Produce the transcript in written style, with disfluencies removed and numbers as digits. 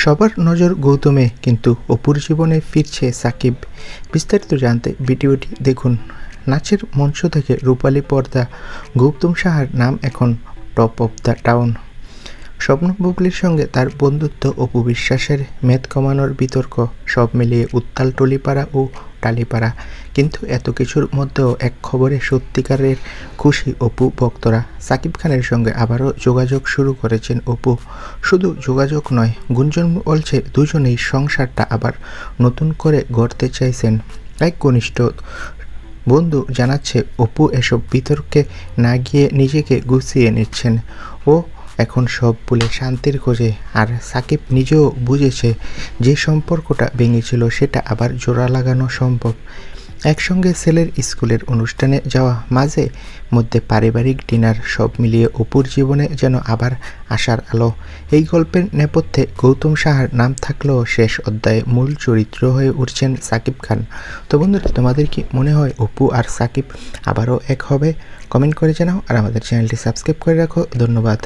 সবার নজর গৌতমে, কিন্তু অপুর জীবনে ফিরছে সাকিব। বিস্তারিত জানতে ভিডিওটি দেখুন। নাচের মঞ্চ থেকে রূপালী পর্দা, গৌতম সাহার নাম এখন টপ অফ দ্য টাউন। স্বপ্ন বুবলির সঙ্গে তার বন্ধুত্ব, অপু বিশ্বাসের মেদ কমানোর বিতর্ক, সব মিলিয়ে উত্তাল টলিপাড়া ও টালিপাড়া। কিন্তু এত কিছুর মধ্যেও এক খবরে সত্যিকারের খুশি অপু ভক্তরা। সাকিব খানের সঙ্গে আবারও যোগাযোগ শুরু করেছেন অপু। শুধু যোগাযোগ নয়, গুঞ্জন বলছে দুজনেই সংসারটা আবার নতুন করে গড়তে চাইছেন। এক ঘনিষ্ঠ বন্ধু জানাচ্ছে অপু এসব বিতর্কে না গিয়ে নিজেকে গুছিয়ে নিচ্ছেন। ও এখন সব ভুলে শান্তির খোঁজে। আর সাকিব নিজেও বুঝেছে যে সম্পর্কটা ভেঙেছিল সেটা আবার জোড়া লাগানো সম্ভব। একসঙ্গে ছেলের স্কুলের অনুষ্ঠানে যাওয়া, মাঝে মধ্যে পারিবারিক ডিনার, সব মিলিয়ে অপুর জীবনে যেন আবার আশার আলো। এই গল্পের নেপথ্যে গৌতম সাহার নাম থাকলেও শেষ অধ্যায়ে মূল চরিত্র হয়ে উঠছেন সাকিব খান। তো বন্ধুরা, তোমাদের কি মনে হয় অপু আর সাকিব আবারও এক হবে? কমেন্ট করে জানাও। আর আমাদের চ্যানেলটি সাবস্ক্রাইব করে রাখো। ধন্যবাদ।